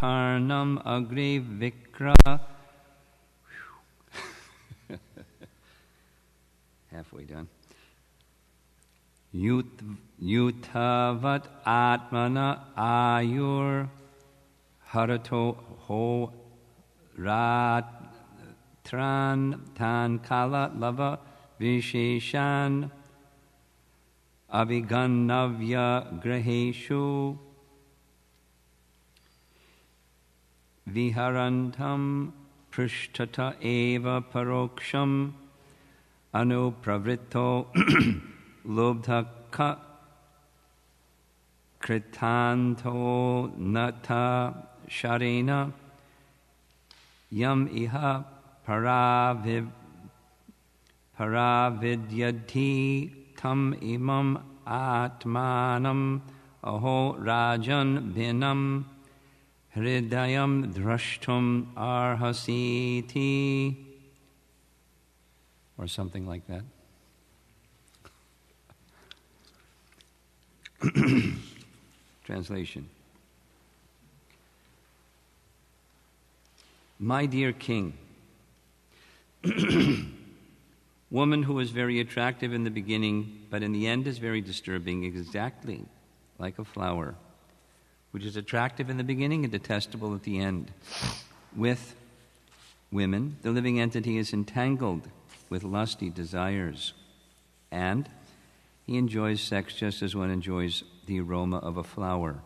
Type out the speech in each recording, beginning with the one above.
karnam agre vikra. Halfway done. Yutavat atmana ayur harato ho ratran tan kala lava visheshan abhiganavya graheshu viharantam prishtata eva paroksham anupravritto lobdha kritanto nata sharena yam iha paravidyati tam imam atmanam aho rajan binam hridayam drashtum arhasiti, or something like that. Translation. My dear king, woman who is very attractive in the beginning, but in the end is very disturbing, exactly like a flower, which is attractive in the beginning and detestable at the end. With women, the living entity is entangled with lusty desires, and he enjoys sex just as one enjoys the aroma of a flower.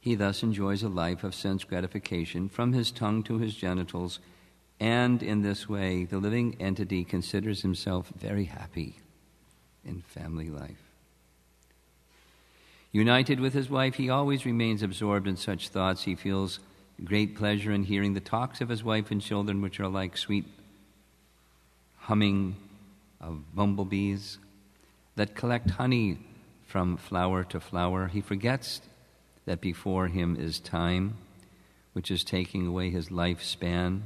He thus enjoys a life of sense gratification from his tongue to his genitals, and in this way the living entity considers himself very happy in family life. United with his wife, he always remains absorbed in such thoughts. He feels great pleasure in hearing the talks of his wife and children, which are like sweet humming of bumblebees that collect honey from flower to flower. He forgets that before him is time, which is taking away his lifespan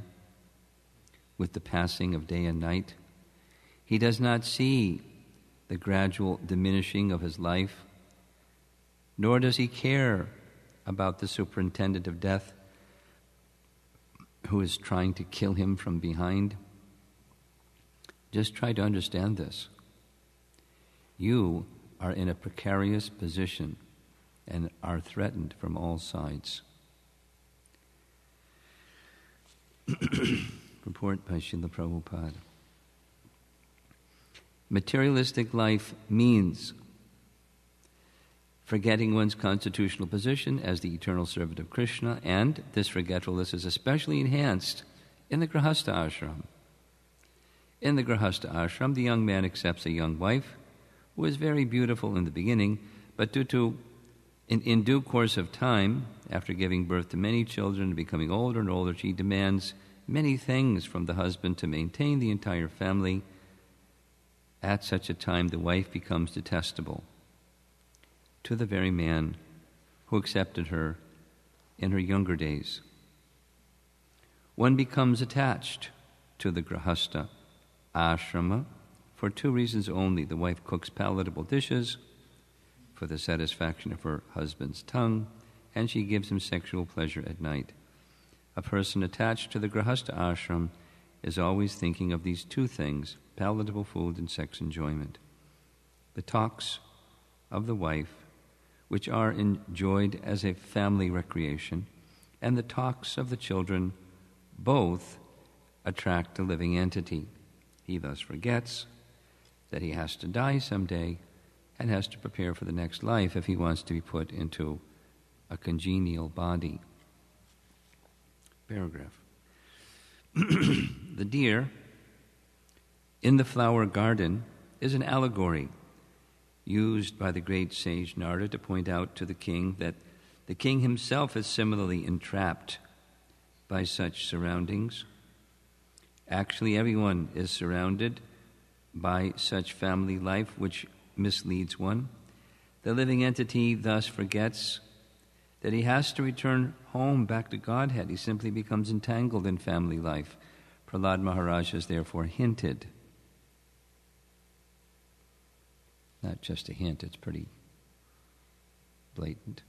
with the passing of day and night. He does not see the gradual diminishing of his life, nor does he care about the superintendent of death who is trying to kill him from behind. Just try to understand this. You are in a precarious position and are threatened from all sides. Report by Srila Prabhupada. Materialistic life means forgetting one's constitutional position as the eternal servant of Krishna, and this forgetfulness is especially enhanced in the Grihastha ashram. In the Grihastha ashram, the young man accepts a young wife who is very beautiful in the beginning, but in due course of time, after giving birth to many children and becoming older and older, she demands many things from the husband to maintain the entire family. At such a time, the wife becomes detestable to the very man who accepted her in her younger days. One becomes attached to the Grihastha ashrama for two reasons only. The wife cooks palatable dishes for the satisfaction of her husband's tongue, and she gives him sexual pleasure at night. A person attached to the Grihastha ashram is always thinking of these two things, palatable food and sex enjoyment. The talks of the wife, which are enjoyed as a family recreation, and the talks of the children both attract the living entity. He thus forgets that he has to die someday and has to prepare for the next life if he wants to be put into a congenial body. Paragraph. The deer in the flower garden is an allegory used by the great sage Narada to point out to the king that the king himself is similarly entrapped by such surroundings. Actually, everyone is surrounded by such family life which misleads one. The living entity thus forgets that he has to return home back to Godhead. He simply becomes entangled in family life. Prahlad Maharaj has therefore hinted, not just a hint, it's pretty blatant.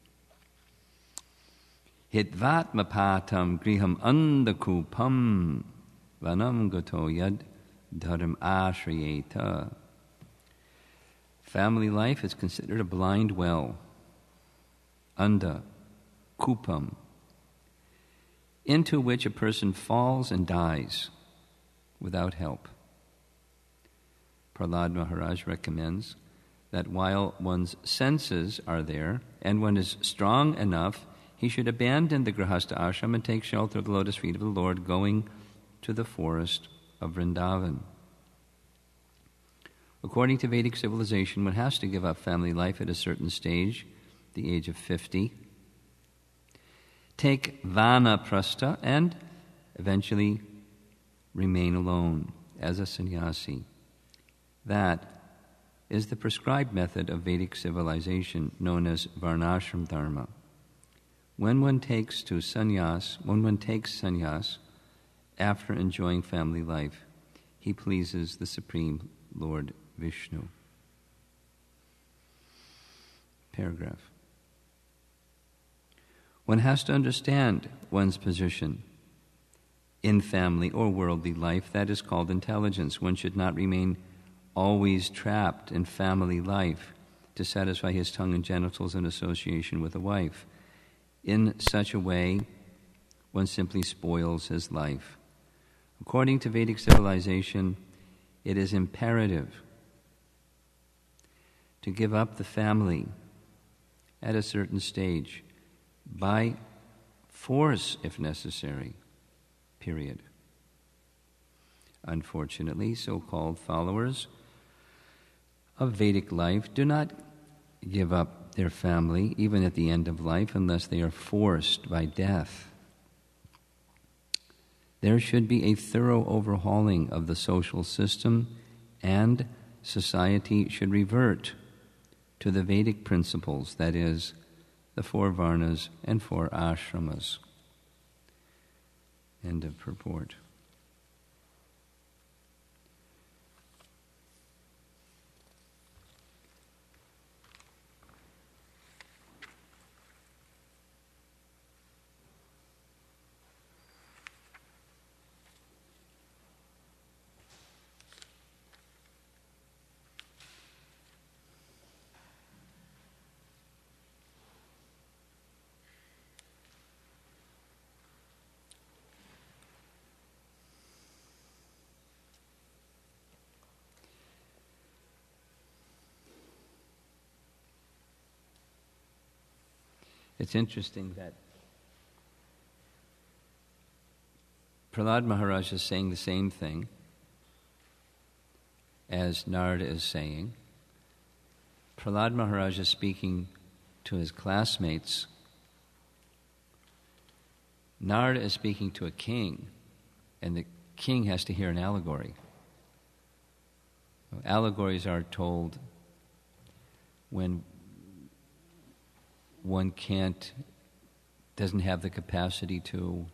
Hitvatmapatam griham andakupam vanam gato yad dharam ashriyeta. Family life is considered a blind well, anda, kupam, into which a person falls and dies without help. Prahlad Maharaj recommends that while one's senses are there and one is strong enough, he should abandon the Grihastha ashram and take shelter of the lotus feet of the Lord, going to the forest of Vrindavan. According to Vedic civilization, one has to give up family life at a certain stage, the age of 50, take vanaprastha, and eventually remain alone as a sannyasi. That is the prescribed method of Vedic civilization known as varnashram dharma. When one takes sannyas after enjoying family life, he pleases the Supreme Lord Vishnu. Paragraph. One has to understand one's position in family or worldly life. That is called intelligence. One should not remain always trapped in family life to satisfy his tongue and genitals in association with a wife. In such a way, one simply spoils his life. According to Vedic civilization, it is imperative to give up the family at a certain stage, by force if necessary, period. Unfortunately, so-called followers of Vedic life do not give up their family even at the end of life unless they are forced by death. There should be a thorough overhauling of the social system, and society should revert to the Vedic principles, that is, the 4 varnas and 4 ashramas. End of purport. It's interesting that Prahlad Maharaj is saying the same thing as Narada is saying. Prahlad Maharaj is speaking to his classmates. Narada is speaking to a king, and the king has to hear an allegory. Allegories are told when one doesn't have the capacity to,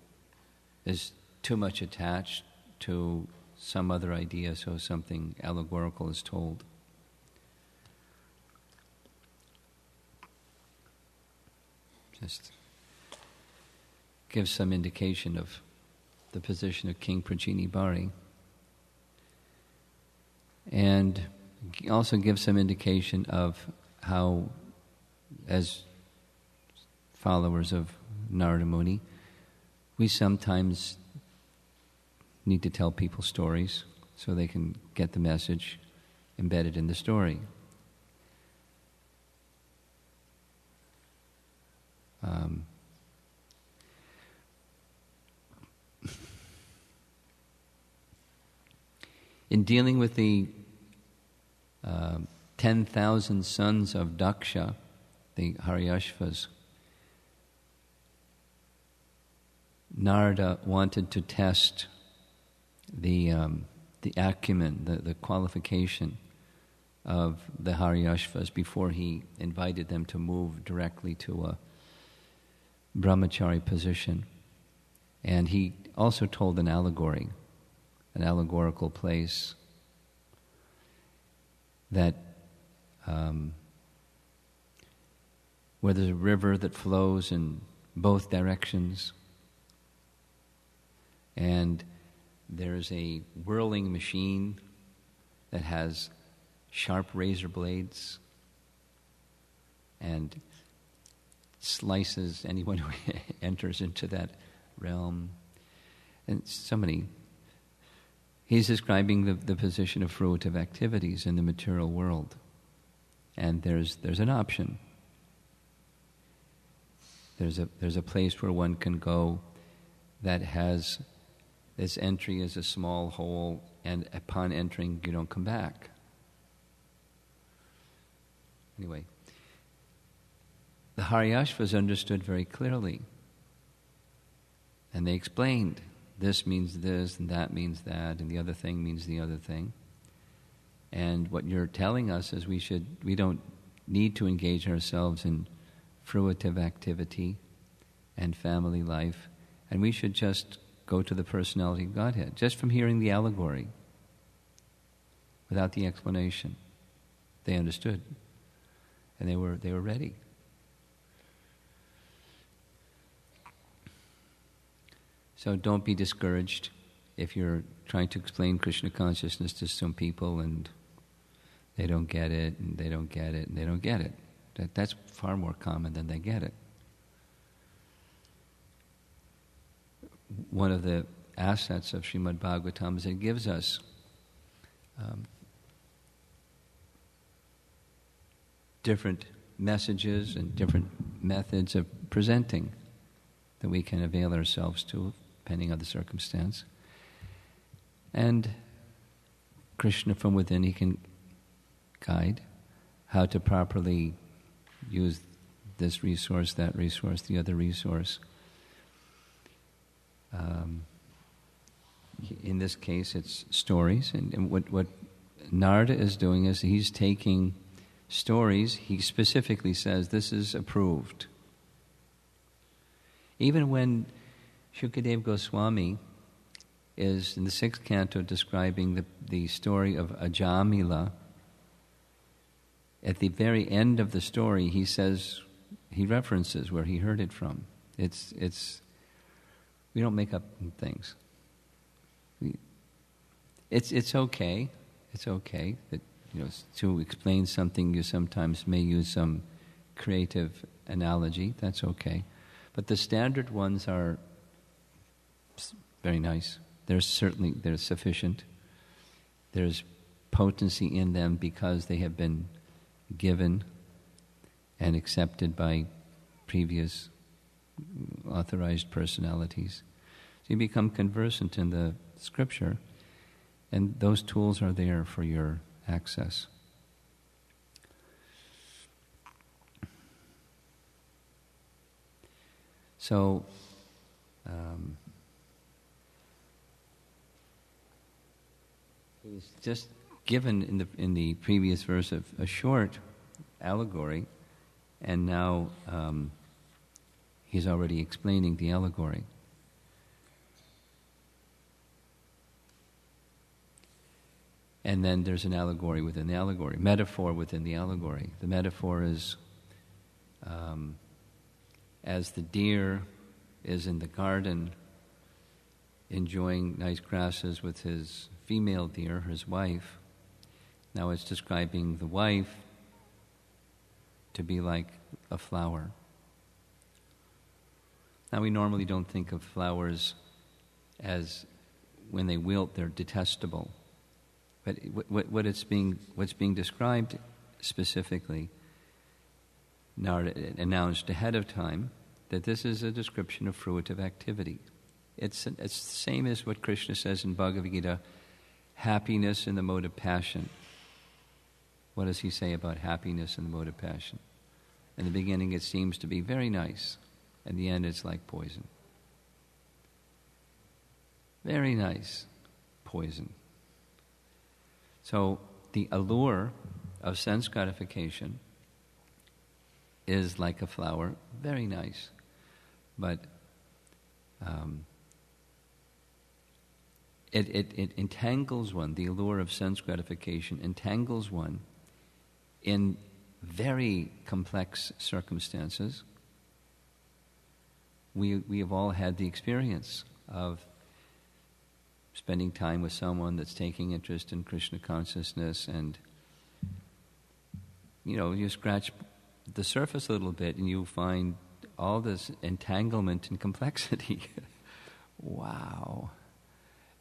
is too much attached to some other idea, so something allegorical is told. Just gives some indication of the position of King Prajini Bari. And also gives some indication of how, as followers of Narada Muni, we sometimes need to tell people stories so they can get the message embedded in the story. In dealing with the 10,000 sons of Daksha, the Haryashvas, Narada wanted to test the acumen, the qualification of the Haryashvas before he invited them to move directly to a brahmachari position. And he also told an allegory, an allegorical place, that where there's a river that flows in both directions. And there's a whirling machine that has sharp razor blades and slices anyone who enters into that realm. And so many. He's describing the position of fruitive activities in the material world. And there's an option. There's a place where one can go that has this entry as a small hole, and upon entering you don't come back. Anyway, the Haryashvas understood very clearly. And they explained, this means this, and that means that, and the other thing means the other thing. And what you're telling us is we don't need to engage ourselves in fruitive activity and family life, and we should just go to the personality of Godhead, just from hearing the allegory, without the explanation. They understood, and they were ready. So don't be discouraged if you're trying to explain Krishna consciousness to some people and they don't get it, and they don't get it, and they don't get it. That's far more common than they get it. One of the assets of Srimad Bhagavatam is it gives us different messages and different methods of presenting that we can avail ourselves to, depending on the circumstance. And Krishna from within, he can guide how to properly use this resource, that resource, the other resource. In this case, it's stories. And what Narada is doing is he's taking stories. He specifically says, this is approved. Even when Shukadeva Goswami is in the 6th canto describing the story of Ajamila, at the very end of the story, he says, he references where he heard it from. It's we don't make up things. It's okay. It's okay that, to explain something you sometimes may use some creative analogy. That's okay. But the standard ones are very nice. They're sufficient. There's potency in them because they have been given and accepted by previous authorized personalities. So you become conversant in the scripture, and those tools are there for your access. So, he's just given in the previous verse a short allegory, and now he's already explaining the allegory. And then there's an allegory within the allegory, metaphor within the allegory. The metaphor is as the deer is in the garden enjoying nice grasses with his female deer, his wife. Now it's describing the wife to be like a flower. Now we normally don't think of flowers as, when they wilt, they're detestable. But what's being described specifically, Narada announced ahead of time that this is a description of fruitive activity. It's the same as what Krishna says in Bhagavad Gita, happiness in the mode of passion. What does he say about happiness in the mode of passion? In the beginning it seems to be very nice. In the end it's like poison. Very nice. Poison. So the allure of sense gratification is like a flower, very nice, but it entangles one, the allure of sense gratification entangles one in very complex circumstances, we have all had the experience of spending time with someone that's taking interest in Krishna consciousness, and you scratch the surface a little bit and you find all this entanglement and complexity. Wow.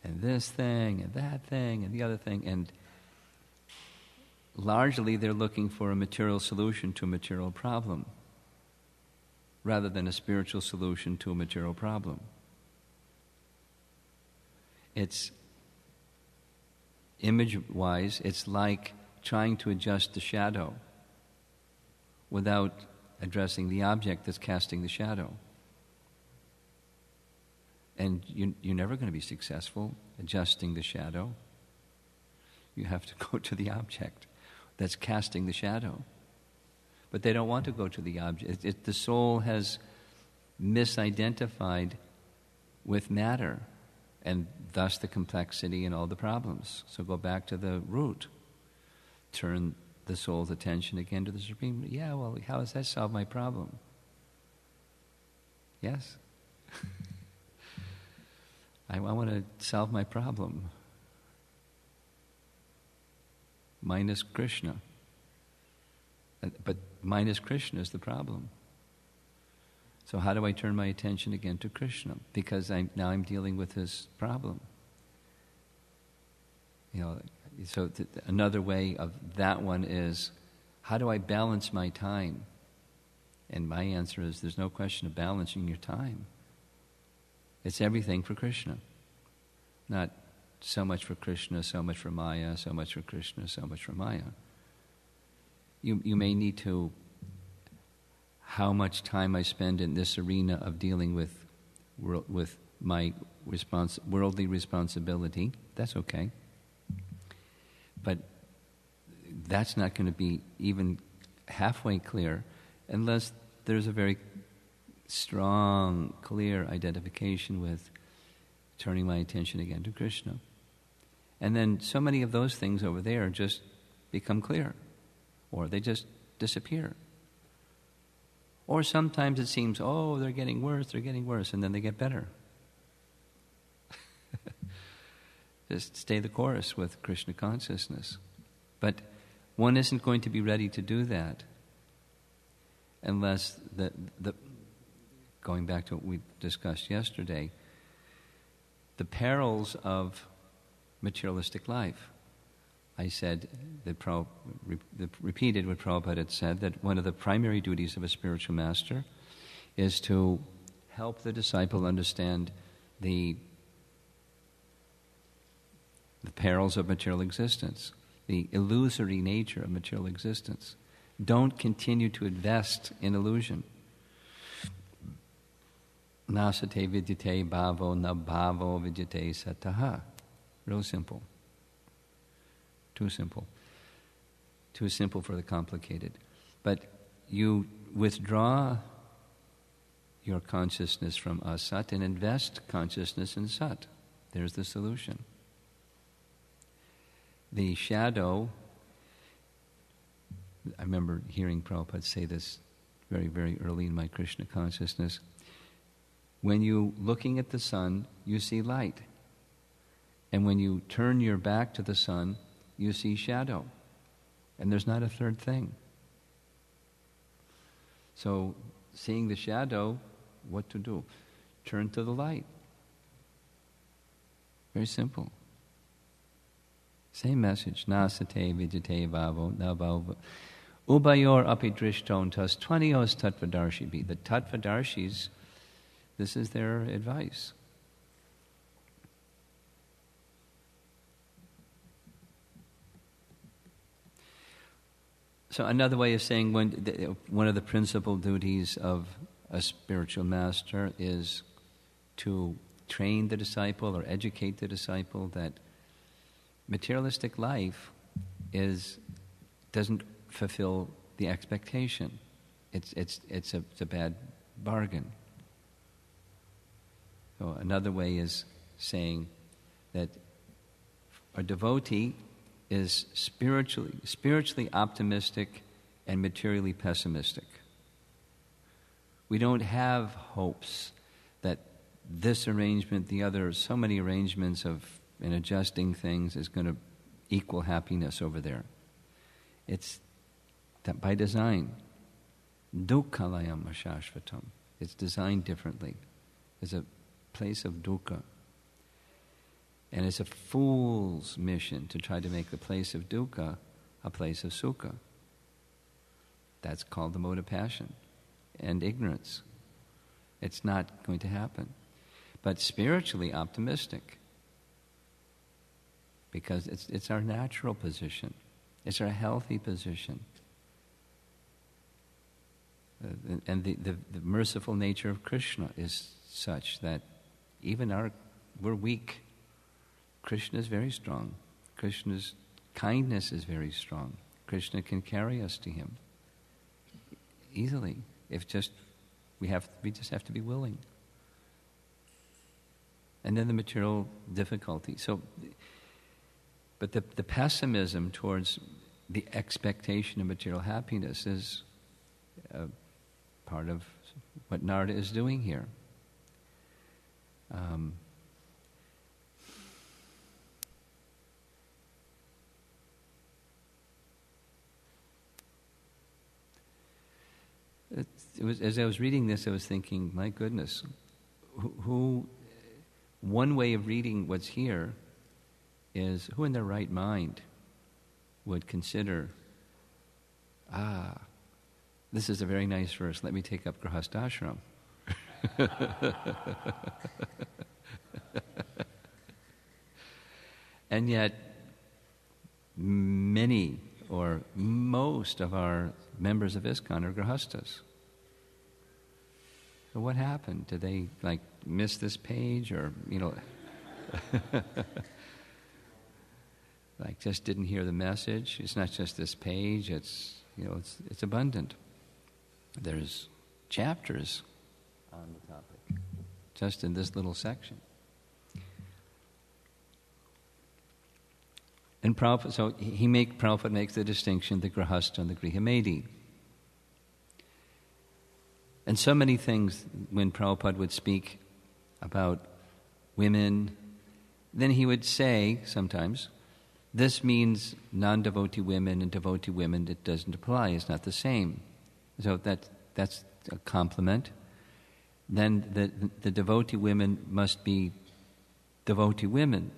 And this thing and that thing and the other thing, and largely they're looking for a material solution to a material problem rather than a spiritual solution to a material problem. It's, image-wise, it's like trying to adjust the shadow without addressing the object that's casting the shadow. And you're never going to be successful adjusting the shadow. You have to go to the object that's casting the shadow. But they don't want to go to the object. The soul has misidentified with matter, and thus the complexity and all the problems. So go back to the root. Turn the soul's attention again to the Supreme. Yeah, well, how does that solve my problem? Yes. I want to solve my problem. Minus Krishna. But minus Krishna is the problem. So how do I turn my attention again to Krishna? Because now I'm dealing with his problem. So another way of that one is, how do I balance my time? And my answer is, there's no question of balancing your time. It's everything for Krishna. Not so much for Krishna, so much for Maya, so much for Krishna, so much for Maya. You may need to, how much time I spend in this arena of dealing with my worldly responsibility, that's okay. But that's not going to be even halfway clear unless there's a very strong, clear identification with turning my attention again to Krishna. And then so many of those things over there just become clear, or they just disappear. Or sometimes it seems, they're getting worse, and then they get better. Just stay the course with Krishna consciousness. But one isn't going to be ready to do that unless going back to what we discussed yesterday, the perils of materialistic life. I said, repeated what Prabhupada had said, that one of the primary duties of a spiritual master is to help the disciple understand the perils of material existence, the illusory nature of material existence. Don't continue to invest in illusion. Nasate vidyate bhavo na bhavo vidyate sataha. Real simple. Too simple. Too simple for the complicated. But you withdraw your consciousness from asat and invest consciousness in sat. There's the solution. The shadow, I remember hearing Prabhupada say this very, very early in my Krishna consciousness. When you looking at the sun, you see light. And when you turn your back to the sun, you see shadow. And there's not a third thing. So, seeing the shadow, what to do? Turn to the light. Very simple. Same message. Nasate vidyate bhavo na bhavo. Ubayor api drishton tas tvanios tattvadarshi. The tattvadarshis, this is their advice. So another way of saying one of the principal duties of a spiritual master is to train the disciple or educate the disciple that materialistic life doesn't fulfill the expectation. It's a bad bargain. So another way is saying that a devotee is spiritually optimistic and materially pessimistic. We don't have hopes that this arrangement, the other, so many arrangements of and adjusting things is going to equal happiness over there. It's that by design. Dukkhalayam ashashvatam. It's designed differently. It's a place of dukkha. And it's a fool's mission to try to make the place of dukkha a place of sukha. That's called the mode of passion and ignorance. It's not going to happen. But spiritually optimistic, because it's our natural position. It's our healthy position. And the merciful nature of Krishna is such that even we're weak. Krishna is very strong. Krishna's kindness is very strong. Krishna can carry us to him easily. We just have to be willing. And then the material difficulty. But the pessimism towards the expectation of material happiness is part of what Narada is doing here. It was, as I was reading this, I was thinking, my goodness, one way of reading what's here is who in their right mind would consider, this is a very nice verse, let me take up Grihastashram. And yet, many or most of our members of ISKCON are Grihastas. So what happened? Did they miss this page, or just didn't hear the message? It's not just this page. It's it's abundant. There's chapters on the topic, just in this little section. And Prabhupada makes the distinction, the Grihastha and the Grihamedi. And so many things when Prabhupada would speak about women, then he would say sometimes, this means non-devotee women and devotee women. It doesn't apply. It's not the same. So that's a compliment. Then the devotee women must be devotee women.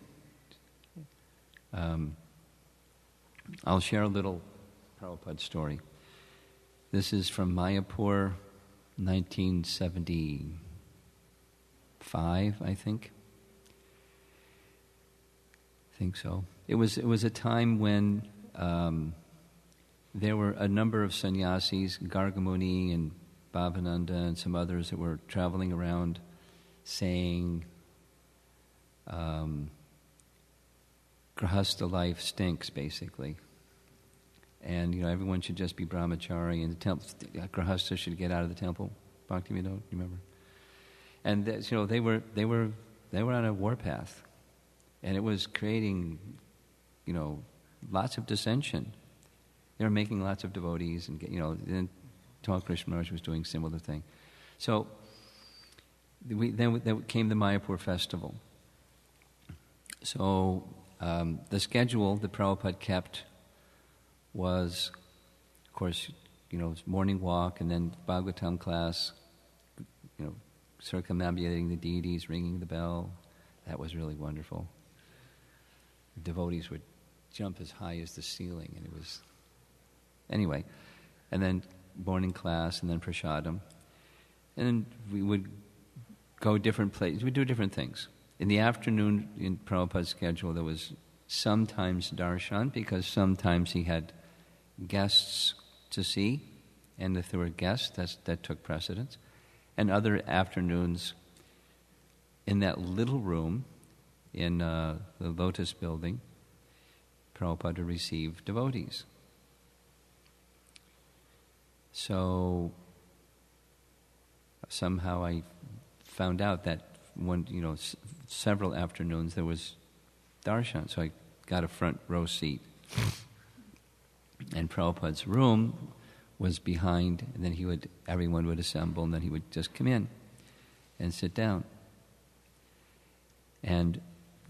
I'll share a little Prabhupada story. This is from Mayapur, 1975, I think. I think so. It was a time when there were a number of sannyasis, Gargamuni and Bhavananda and some others that were traveling around saying, Grihastha life stinks, basically. And, everyone should just be brahmachari, and Grihastha should get out of the temple. Bhakti-vinod, you remember? And, they were on a warpath. And it was creating, lots of dissension. They were making lots of devotees, and, then Tamal Krishna Maharaj was doing similar thing. So, then came the Mayapur festival. So, the schedule that Prabhupada kept was, of course, morning walk and then Bhagavatam class, circumambulating the deities, ringing the bell. That was really wonderful. The devotees would jump as high as the ceiling, and it was... Anyway, and then morning class and then prasadam. And then we would go different places. We'd do different things. In the afternoon, in Prabhupada's schedule, there was sometimes darshan, because sometimes he had guests to see, and if there were guests, that took precedence. And other afternoons, in that little room in the Lotus building, Prabhupada received devotees. So somehow I found out that several afternoons there was darshan, so I got a front row seat. And Prabhupada's room was behind, and then everyone would assemble, and then he would just come in. and sit down. And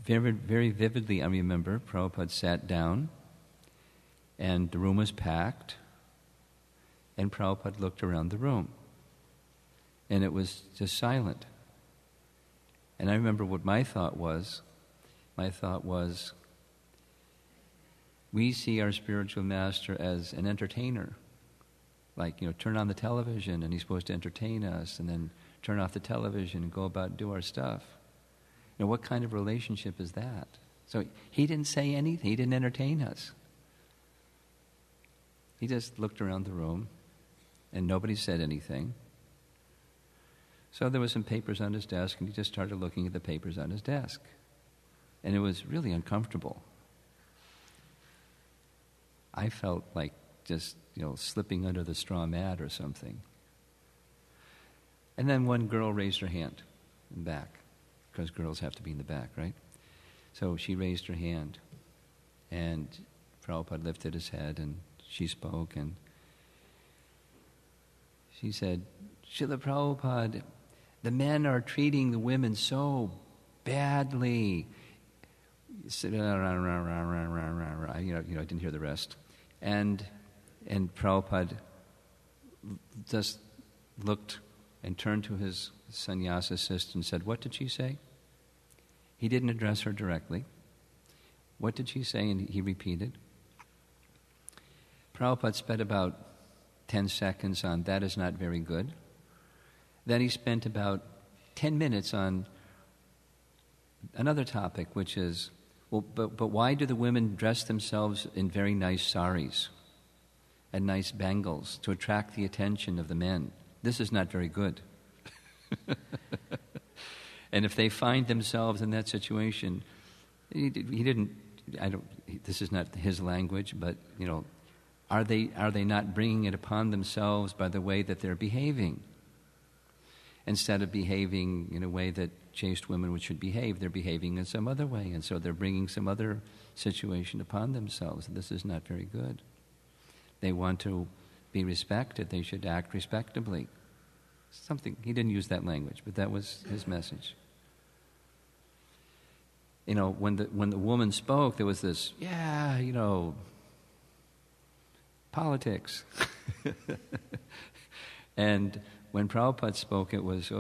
very, very vividly, I remember Prabhupada sat down, and the room was packed, and Prabhupada looked around the room, and it was just silent. And I remember what my thought was. My thought was, we see our spiritual master as an entertainer. Like, turn on the television and he's supposed to entertain us, and then turn off the television and go about and do our stuff. What kind of relationship is that? So he didn't say anything. He didn't entertain us. He just looked around the room, and nobody said anything. So there were some papers on his desk, and he just started looking at the papers on his desk. And it was really uncomfortable. I felt like just, slipping under the straw mat or something. And then one girl raised her hand in the back, because girls have to be in the back, right? So she raised her hand, and Prabhupada lifted his head, and she spoke, and she said, Srila Prabhupada, the men are treating the women so badly. I didn't hear the rest. And Prabhupada just looked and turned to his sannyasa sister and said, what did she say? He didn't address her directly. What did she say? And he repeated. Prabhupada spent about 10 seconds on, that is not very good. Then he spent about 10 minutes on another topic, which is, but why do the women dress themselves in very nice saris and nice bangles to attract the attention of the men? This is not very good. And if they find themselves in that situation, this is not his language, but, are they not bringing it upon themselves by the way that they're behaving? Instead of behaving in a way that chaste women should behave, they're behaving in some other way, and so they're bringing some other situation upon themselves. This is not very good. They want to be respected. They should act respectably. Something, he didn't use that language, but that was his message. When the woman spoke, there was this, politics. And when Prabhupada spoke, it was,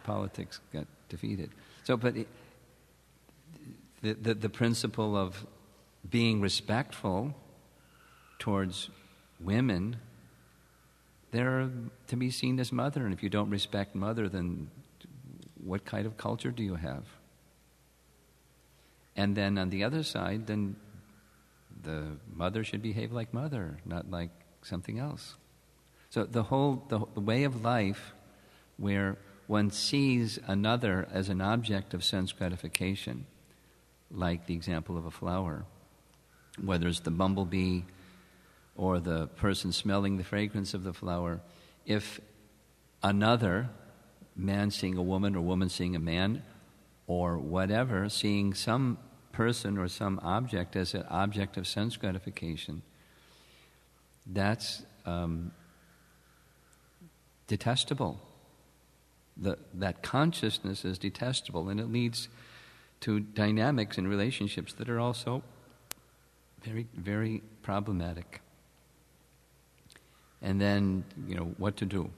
politics got defeated. So, but the principle of being respectful towards women, they're to be seen as mother. And if you don't respect mother, then what kind of culture do you have? And then on the other side, then the mother should behave like mother, not like something else. So the way of life where one sees another as an object of sense gratification, like the example of a flower, whether it's the bumblebee or the person smelling the fragrance of the flower, if another, man seeing a woman or woman seeing a man or whatever, seeing some person or some object as an object of sense gratification, that's detestable. That consciousness is detestable, and it leads to dynamics in relationships that are also very, very problematic. And then, what to do,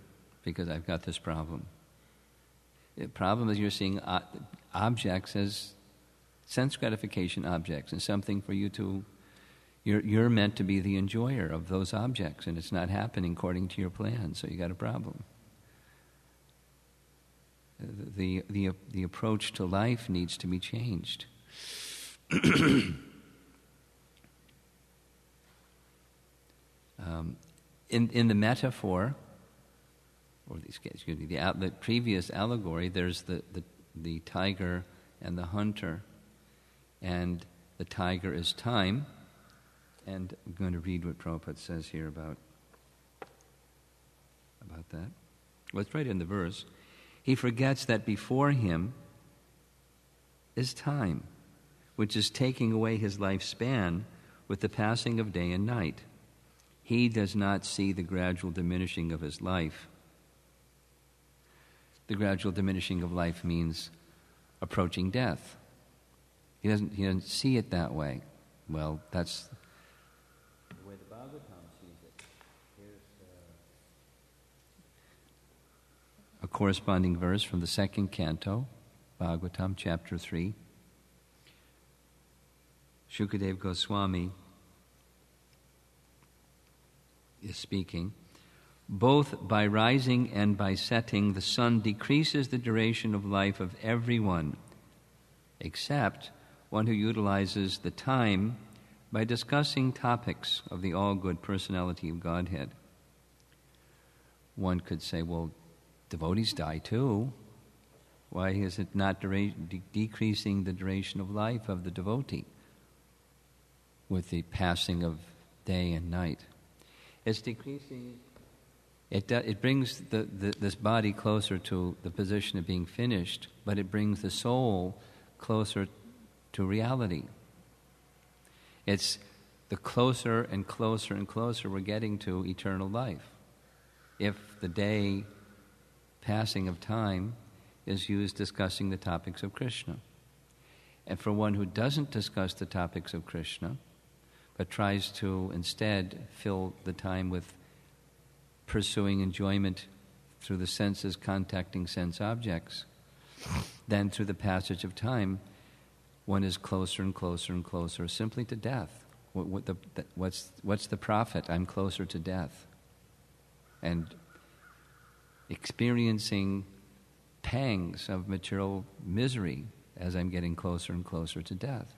because I've got this problem. The problem is you're seeing objects as sense gratification objects, and something for you to, you're meant to be the enjoyer of those objects, and it's not happening according to your plan, so you got a problem. The approach to life needs to be changed. In the metaphor, or the previous allegory, there's the tiger and the hunter, and the tiger is time. And I'm going to read what Prabhupada says here about that. Well, it's right in the verse. He forgets that before him is time, which is taking away his lifespan with the passing of day and night. He does not see the gradual diminishing of his life. the gradual diminishing of life means approaching death. He doesn't see it that way. Well, that's the way the Bhagavatam sees it. Here's a corresponding verse from the second canto, Bhagavatam, chapter 3. Shukadeva Goswami is speaking. Both by rising and by setting, the sun decreases the duration of life of everyone, except one who utilizes the time by discussing topics of the all-good personality of Godhead. One could say, well, devotees die too. Why is it not decreasing the duration of life of the devotee with the passing of day and night? It's decreasing. It brings this body closer to the position of being finished, but it brings the soul closer to reality. It's the closer and closer and closer we're getting to eternal life. If the day passing of time is used discussing the topics of Krishna. And for one who doesn't discuss the topics of Krishna, but tries to instead fill the time with pursuing enjoyment through the senses contacting sense objects, then through the passage of time, one is closer and closer and closer simply to death. What's the profit? I'm closer to death. And experiencing pangs of material misery as I'm getting closer and closer to death.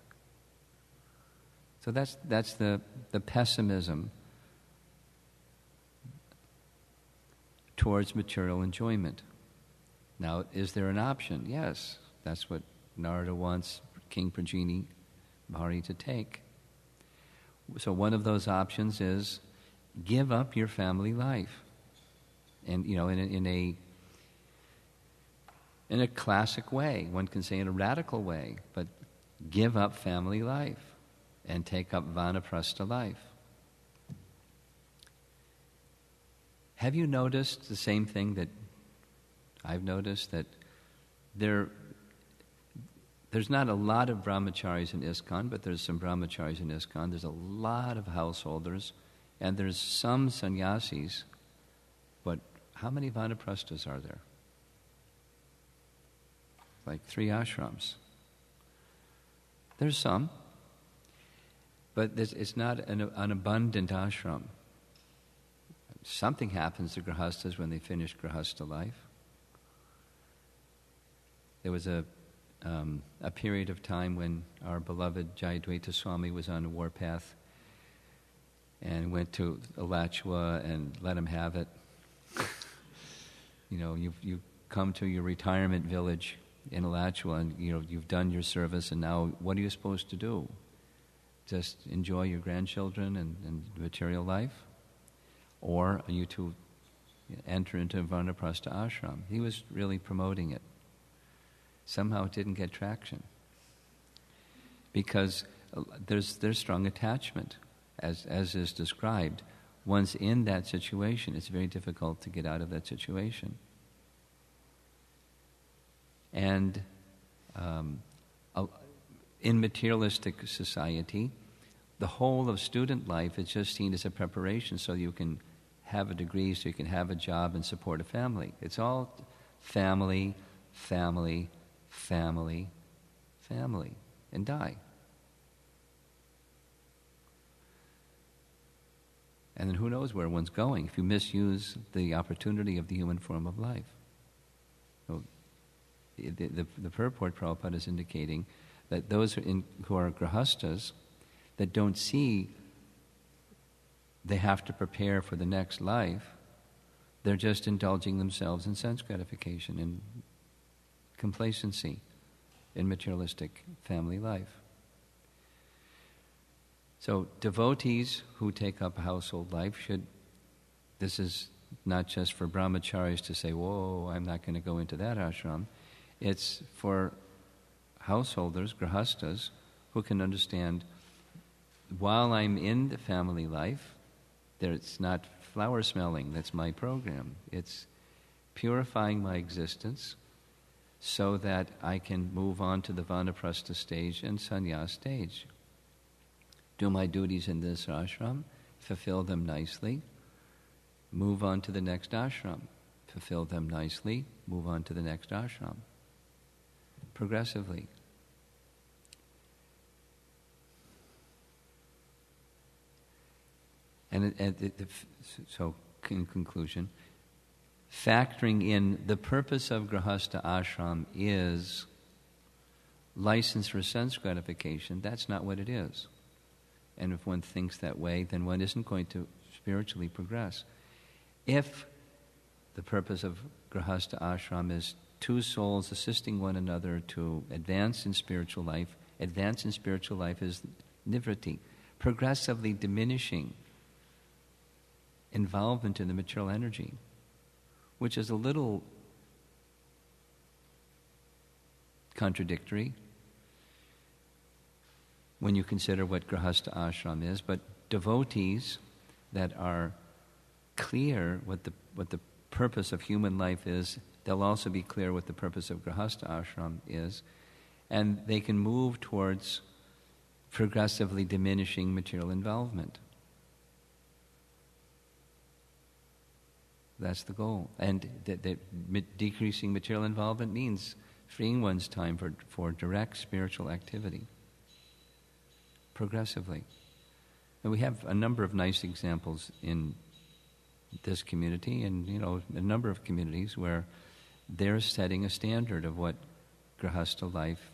So that's the pessimism towards material enjoyment. Now, is there an option? Yes. That's what Narada wants King Prajini Bhari to take. So one of those options is give up your family life. And, in a classic way, one can say in a radical way, but give up family life and take up vanaprastha life. Have you noticed the same thing that I've noticed, that there's not a lot of brahmacharis in ISKCON, but there's some brahmacharis in ISKCON. There's a lot of householders, and there's some sannyasis, but how many vanaprasthas are there? Like 3 ashrams. There's some, but it's not an abundant ashram. Something happens to grahasthas when they finish grahastha life. There was a period of time when our beloved Jayadvaita Swami was on a warpath and went to Alachua and let him have it. You've come to your retirement village in Alachua and you've done your service, and now what are you supposed to do? Just enjoy your grandchildren and material life? Or are you to enter into Vanaprastha ashram? He was really promoting it. Somehow it didn't get traction. Because there's strong attachment, as is described. Once in that situation, it's very difficult to get out of that situation. And in materialistic society, the whole of student life is just seen as a preparation so you can have a degree, so you can have a job and support a family. It's all family, family, family, family, and die. And then who knows where one's going if you misuse the opportunity of the human form of life. So the purport Prabhupada is indicating that those who are grahasthas that don't see they have to prepare for the next life, they're just indulging themselves in sense gratification and complacency in materialistic family life. So devotees who take up household life this is not just for brahmacharis to say, whoa, I'm not going to go into that ashram. It's for householders, grahasthas, who can understand, while I'm in the family life, it's not flower smelling, that's my program. It's purifying my existence so that I can move on to the vanaprastha stage and sannyas stage. Do my duties in this ashram, fulfill them nicely, move on to the next ashram, fulfill them nicely, move on to the next ashram. Progressively. So, in conclusion, factoring in the purpose of Grihastha ashram is license for sense gratification. That's not what it is. And if one thinks that way, then one isn't going to spiritually progress. If the purpose of Grihastha ashram is two souls assisting one another to advance in spiritual life is nivritti, progressively diminishing involvement in the material energy, which is a little contradictory when you consider what Grihastha ashram is. But devotees that are clear what the purpose of human life is, they'll also be clear what the purpose of Grihastha ashram is, and they can move towards progressively diminishing material involvement. That's the goal. And decreasing material involvement means freeing one's time for direct spiritual activity, progressively. And we have a number of nice examples in this community and, a number of communities where they're setting a standard of what Grihastha life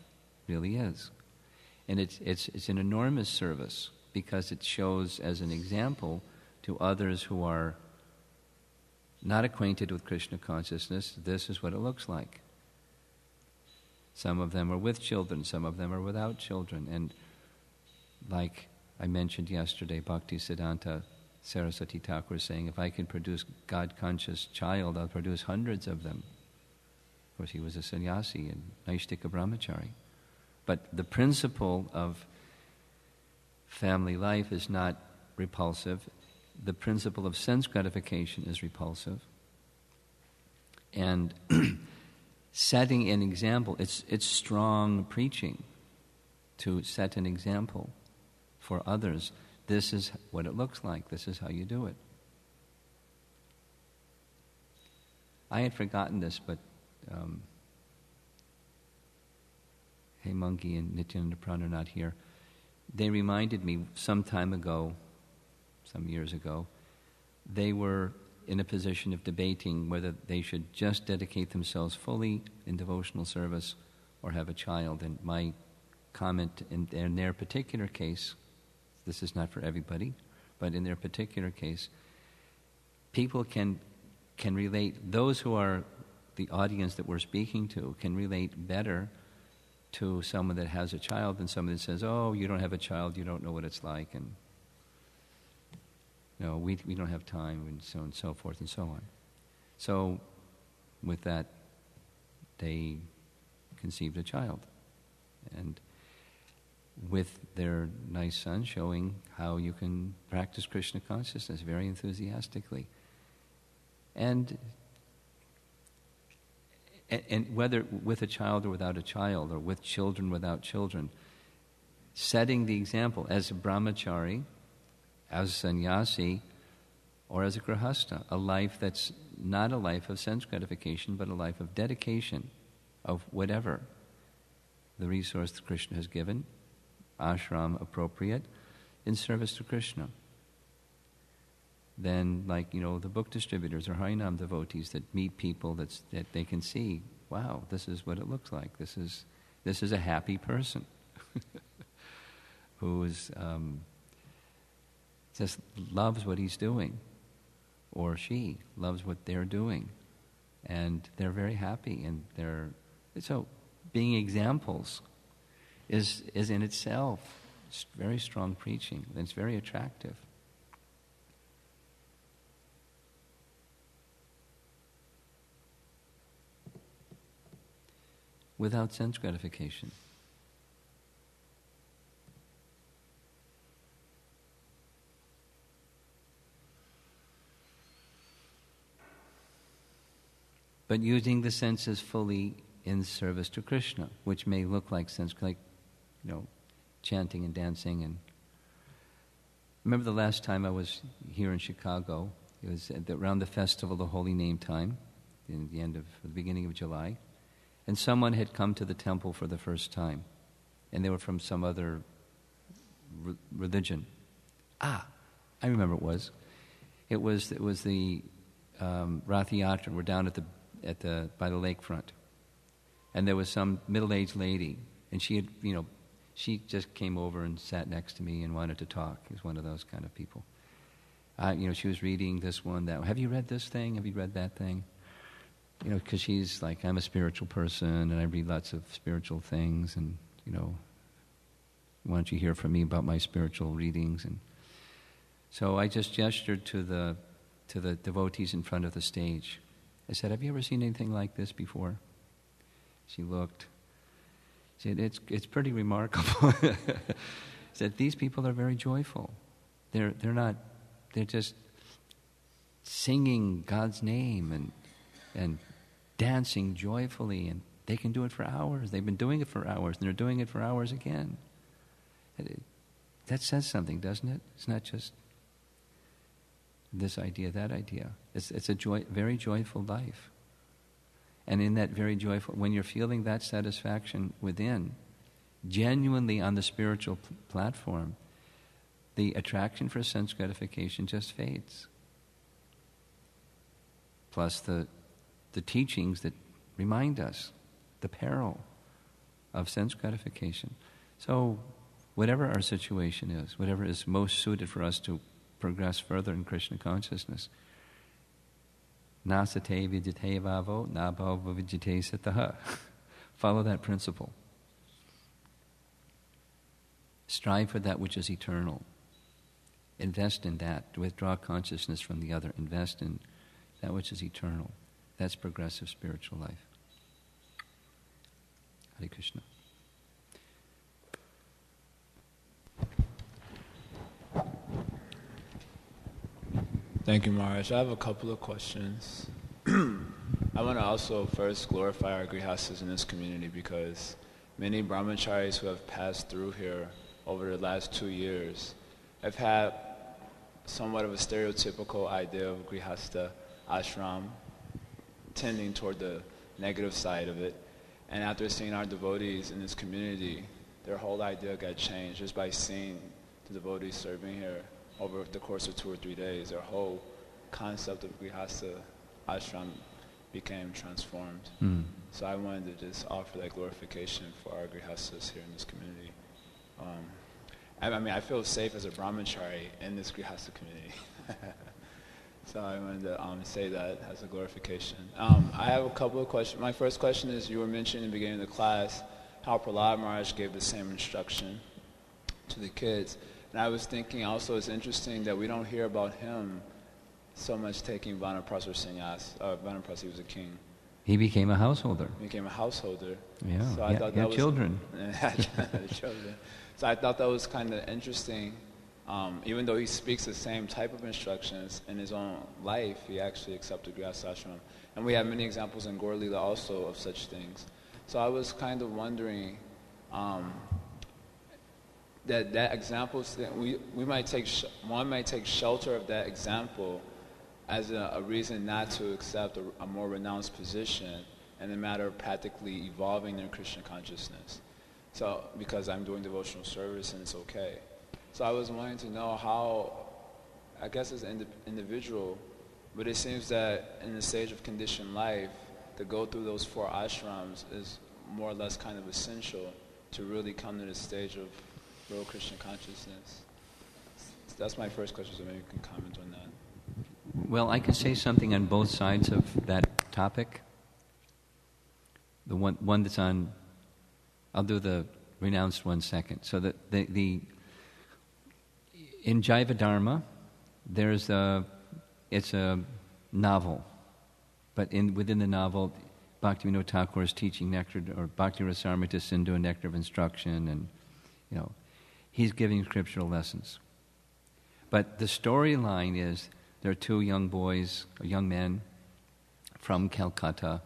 really is. And it's an enormous service because it shows as an example to others who are not acquainted with Krishna consciousness, this is what it looks like. Some of them are with children, some of them are without children. And like I mentioned yesterday, Bhakti Siddhanta Saraswati Thakur saying, if I can produce God-conscious child, I'll produce hundreds of them. Of course, he was a sannyasi and Naishtika brahmachari. But the principle of family life is not repulsive. The principle of sense gratification is repulsive. And setting an example, it's strong preaching to set an example for others. This is what it looks like. This is how you do it. I had forgotten this, but Hemangi and Nityananda Pran are not here. They reminded me some time ago, some years ago, they were in a position of debating whether they should just dedicate themselves fully in devotional service or have a child. And my comment in their particular case, this is not for everybody, but in their particular case, people can relate, those who are the audience that we're speaking to can relate better to someone that has a child than someone that says, oh, you don't have a child, you don't know what it's like, and no, we don't have time, and so on and so forth and so on. So, with that, they conceived a child. And with their nice son showing how you can practice Krishna consciousness very enthusiastically. And whether with a child or without a child, or with children without children, setting the example as a brahmachari, as a sannyasi, or as a grihastha, a life that's not a life of sense gratification, but a life of dedication of whatever the resource that Krishna has given, ashram appropriate, in service to Krishna. Then, like, the book distributors or Harinam devotees that meet people that they can see, wow, this is what it looks like. This is a happy person who is just loves what he's doing, or she loves what they're doing, and they're very happy, and so being examples is in itself very strong preaching, and it's very attractive. Without sense gratification. but using the senses fully in service to Krishna, which may look like chanting and dancing. And remember the last time I was here in Chicago, it was around the festival of the Holy Name time, in the beginning of July, and someone had come to the temple for the first time, and they were from some other religion. I remember it was the Rath Yatra. We're down by the lakefront, and there was some middle-aged lady, and she just came over and sat next to me and wanted to talk. She was one of those kind of people. She was reading this one, that. Have you read this thing? Have you read that thing? Because she's like, I'm a spiritual person, and I read lots of spiritual things, and why don't you hear from me about my spiritual readings? And so I just gestured to the devotees in front of the stage. I said, have you ever seen anything like this before? She looked. She said, it's pretty remarkable. She said, these people are very joyful. They're just singing God's name and dancing joyfully, and they can do it for hours. They've been doing it for hours, and they're doing it for hours again. That says something, doesn't it? It's not just this idea, that idea. It's a very joyful life. And in that very joyful, when you're feeling that satisfaction within, genuinely on the spiritual platform, the attraction for sense gratification just fades. Plus the teachings that remind us the peril of sense gratification. So whatever our situation is, whatever is most suited for us to progress further in Krishna consciousness, nasate vijite vavo, nabhava vijite sataha. Follow that principle. Strive for that which is eternal. Invest in that. Withdraw consciousness from the other. Invest in that which is eternal. That's progressive spiritual life. Hare Krishna. Thank you, Maharaj. I have a couple of questions. I want to also first glorify our grihastas in this community, because many brahmacharis who have passed through here over the last 2 years have had somewhat of a stereotypical idea of grihasta ashram, tending toward the negative side of it. And after seeing our devotees in this community, their whole idea got changed just by seeing the devotees serving here over the course of 2 or 3 days. Their whole concept of grihasta ashram became transformed. So I wanted to just offer that glorification for our grihastas here in this community. I feel safe as a brahmachari in this grihasta community. So I wanted to say that as a glorification. I have a couple of questions. My first question is, you were mentioning in the beginning of the class how Prahlad Maharaj gave the same instruction to the kids. And I was thinking also it's interesting that we don't hear about him so much taking Vanaprastha sannyas. Vanaprastha, he was a king. He became a householder. Yeah. So I thought he had children. Children. So I thought that was kind of interesting. Even though he speaks the same type of instructions in his own life, he actually accepted Grihastha ashram. And we have many examples in Gaur Lila also of such things. So I was kind of wondering that example, we might take one might take shelter of that example as a reason not to accept a more renounced position in the matter of practically evolving their Krishna consciousness. So because I'm doing devotional service and it's okay. So I was wanting to know how, I guess as an individual, but it seems that in the stage of conditioned life, to go through those 4 ashrams is more or less kind of essential to really come to the stage of real Krishna consciousness. So that's my first question, so maybe you can comment on that. Well, I could say something on both sides of that topic. The one that's on, I'll do the renounced one second. So that in Jaiva Dharma, it's a novel, but within the novel, Bhaktivinoda Thakur is teaching nectar, or Bhakti Rasamrita Sindhu, a nectar of instruction, and he's giving scriptural lessons. But the storyline is there are 2 young boys, or young men, from Calcutta,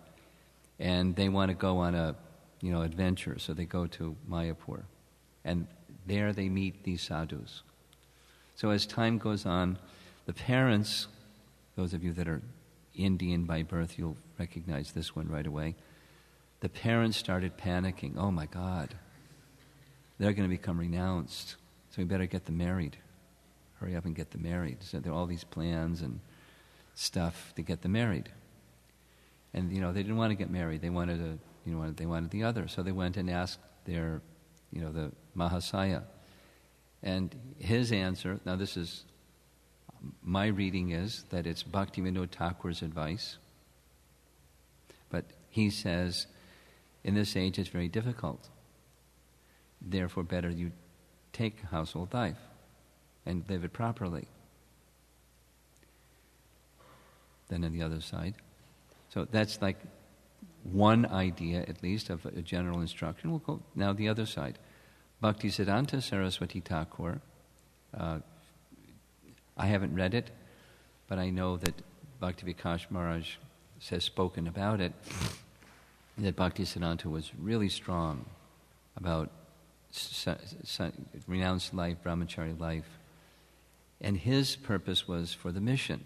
and they want to go on a adventure, so they go to Mayapur. And there they meet these sadhus. So as time goes on, the parents, those of you that are Indian by birth, you'll recognize this one right away. The parents started panicking. Oh my God, they're going to become renounced, so we better get them married. Hurry up and get them married. So there are all these plans and stuff to get them married. And they didn't want to get married. They wanted they wanted the other. So they went and asked their, the Mahasaya. And his answer, now this is, my reading is that it's Bhaktivinoda Thakur's advice. But he says, in this age it's very difficult. Therefore, better you take household life and live it properly than on the other side. So that's like one idea, at least, of a general instruction. We'll go now the other side. Bhaktisiddhanta Saraswati Thakur, I haven't read it, but I know that Bhakti Vikash Maharaj has spoken about it, that Bhaktisiddhanta was really strong about renounced life, brahmachari life. And his purpose was for the mission.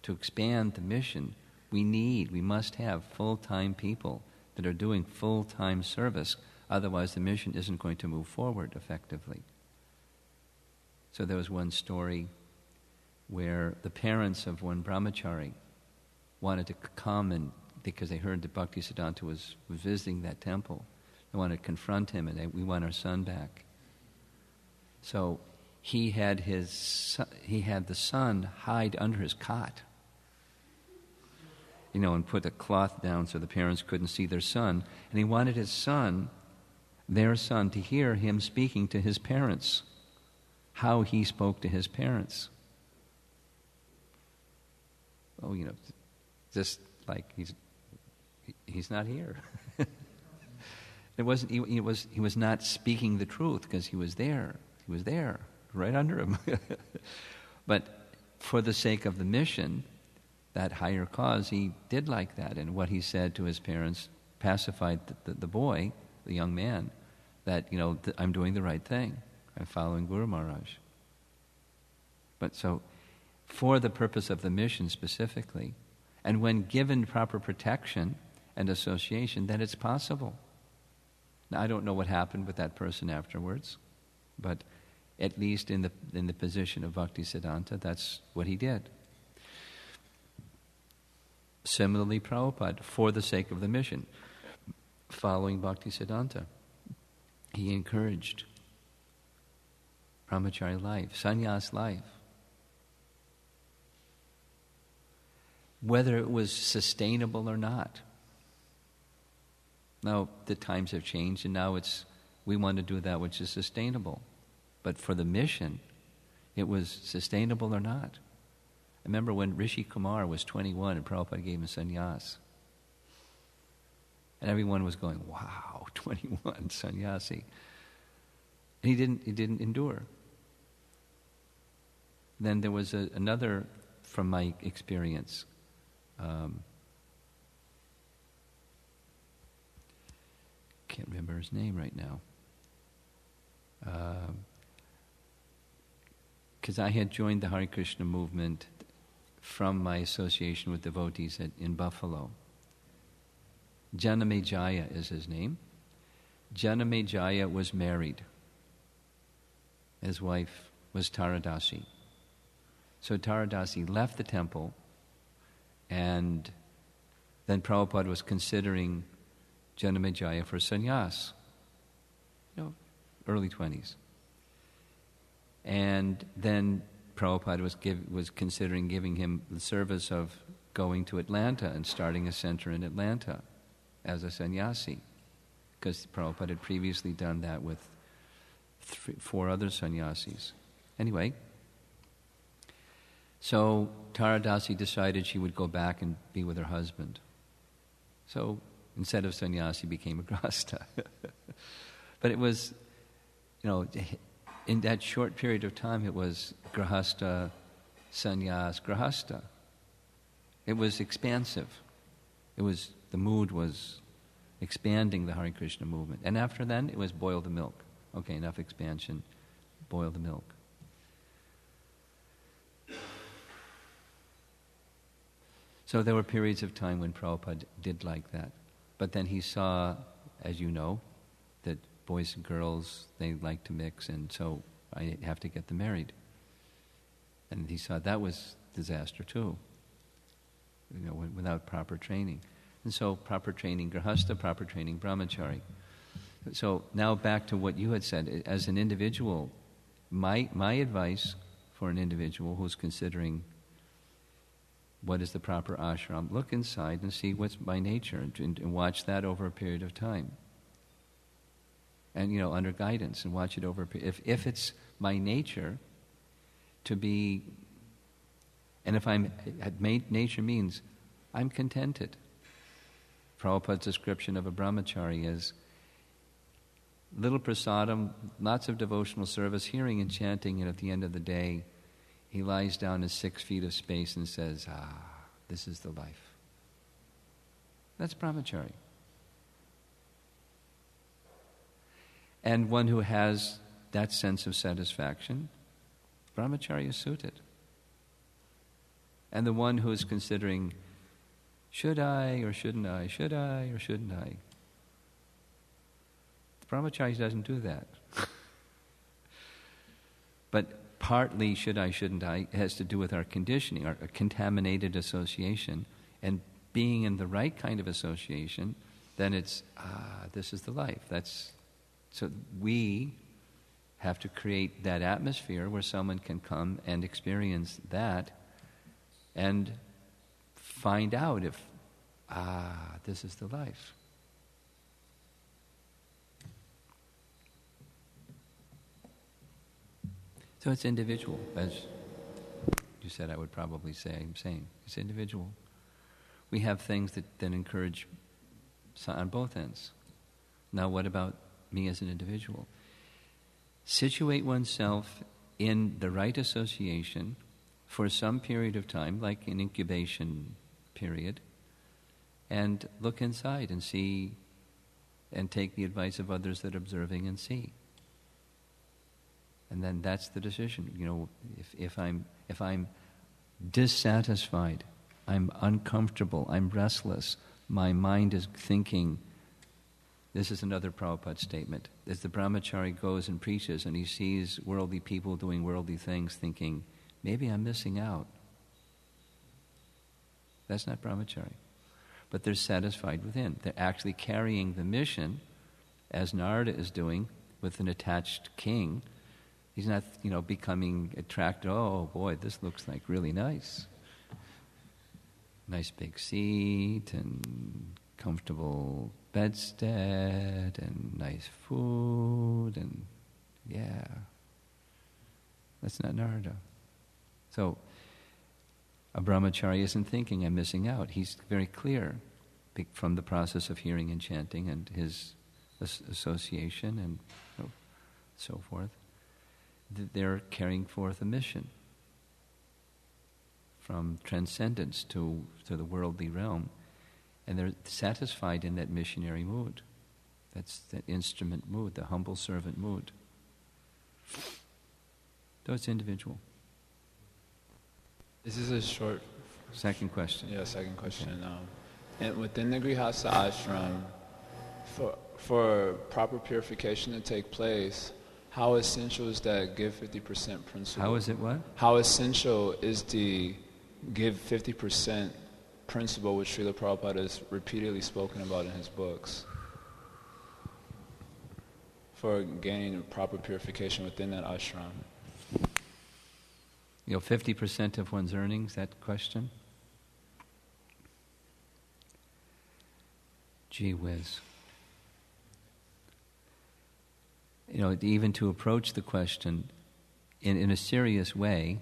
To expand the mission, we must have full-time people that are doing full-time service. Otherwise, the mission isn't going to move forward effectively. So there was one story where the parents of one brahmachari wanted to come, and because they heard that Bhaktisiddhanta was visiting that temple, they wanted to confront him, and we want our son back. So he had the son hide under his cot, and put a cloth down so the parents couldn't see their son. And he wanted their son, to hear him speaking to his parents, how he spoke to his parents. Oh, just like he's not here. It wasn't. He was not speaking the truth because he was there. He was there, right under him. But for the sake of the mission, that higher cause, he did like that. And what he said to his parents pacified the boy, the young man, that I'm doing the right thing. I'm following Guru Maharaj. But so, for the purpose of the mission specifically, and when given proper protection and association, then it's possible. Now, I don't know what happened with that person afterwards, but at least in the position of Bhaktisiddhanta, that's what he did. Similarly, Prabhupada, for the sake of the mission, following Bhaktisiddhanta, he encouraged brahmachari life, sannyas life. Whether it was sustainable or not. Now, the times have changed, and now we want to do that which is sustainable. But for the mission, it was sustainable or not. I remember when Rishi Kumar was 21 and Prabhupada gave him sannyas. And everyone was going, wow, 21, sannyasi. And he didn't endure. Then there was another, from my experience, can't remember his name right now. Because I had joined the Hare Krishna movement from my association with devotees in Buffalo. Janamejaya is his name. Janamejaya was married. His wife was Taradasi. So Taradasi left the temple, and then Prabhupada was considering Janamejaya for sannyas, early 20s. And then Prabhupada was considering giving him the service of going to Atlanta and starting a center in Atlanta as a sannyasi, because Prabhupada had previously done that with 4 other sannyasis. Anyway, so Taradasi decided she would go back and be with her husband. So instead of sannyasi, became a grahastha. But it was, in that short period of time, it was grahastha, sannyas, grahastha. It was expansive. The mood was expanding the Hare Krishna movement. And after then, it was boil the milk. Okay, enough expansion, boil the milk. So there were periods of time when Prabhupada did like that. But then he saw, as you know, that boys and girls, they like to mix, and so I have to get them married. And he saw that was disaster too, without proper training. And so proper training Grihastha, proper training Brahmachari. So now back to what you had said. As an individual, my advice for an individual who's considering what is the proper ashram, look inside and see what's my nature and watch that over a period of time. And, under guidance, and watch it over a period. If it's my nature to be, and if nature means I'm contented. Prabhupada's description of a brahmachari is little prasadam, lots of devotional service, hearing and chanting, and at the end of the day, he lies down in 6 feet of space and says, this is the life. That's brahmachari. And one who has that sense of satisfaction, brahmachari is suited. And the one who is considering, should I or shouldn't I, should I or shouldn't I? The brahmachari doesn't do that. But partly should I, shouldn't I, has to do with our conditioning, our contaminated association. And being in the right kind of association, then it's, this is the life. So we have to create that atmosphere where someone can come and experience that and find out if, this is the life. So it's individual, as you said I would probably say, I'm saying. It's individual. We have things that encourage on both ends. Now what about me as an individual? Situate oneself in the right association for some period of time, like an incubation period, and look inside and see and take the advice of others that are observing and see. And then that's the decision. If I'm dissatisfied, I'm uncomfortable, I'm restless, my mind is thinking. This is another Prabhupada statement. As the brahmachari goes and preaches and he sees worldly people doing worldly things, thinking, maybe I'm missing out. That's not brahmachari. But they're satisfied within. They're actually carrying the mission, as Narada is doing with an attached king. He's not, becoming attracted, oh boy, this looks like really nice. Nice big seat and comfortable bedstead and nice food and that's not Narada. So a brahmachari isn't thinking I'm missing out. He's very clear from the process of hearing and chanting and his association and so forth, that they're carrying forth a mission from transcendence to the worldly realm. And they're satisfied in that missionary mood. That's that instrument mood, the humble servant mood. So it's individual. This is a short... Second question. Yeah, second question. Okay. And within the Grihastha ashram, for proper purification to take place, how essential is that give 50% principle? How is it what? How essential is the give 50% principle which Srila Prabhupada has repeatedly spoken about in his books for gaining proper purification within that ashram? 50% of one's earnings, that question? Gee whiz. Even to approach the question in a serious way,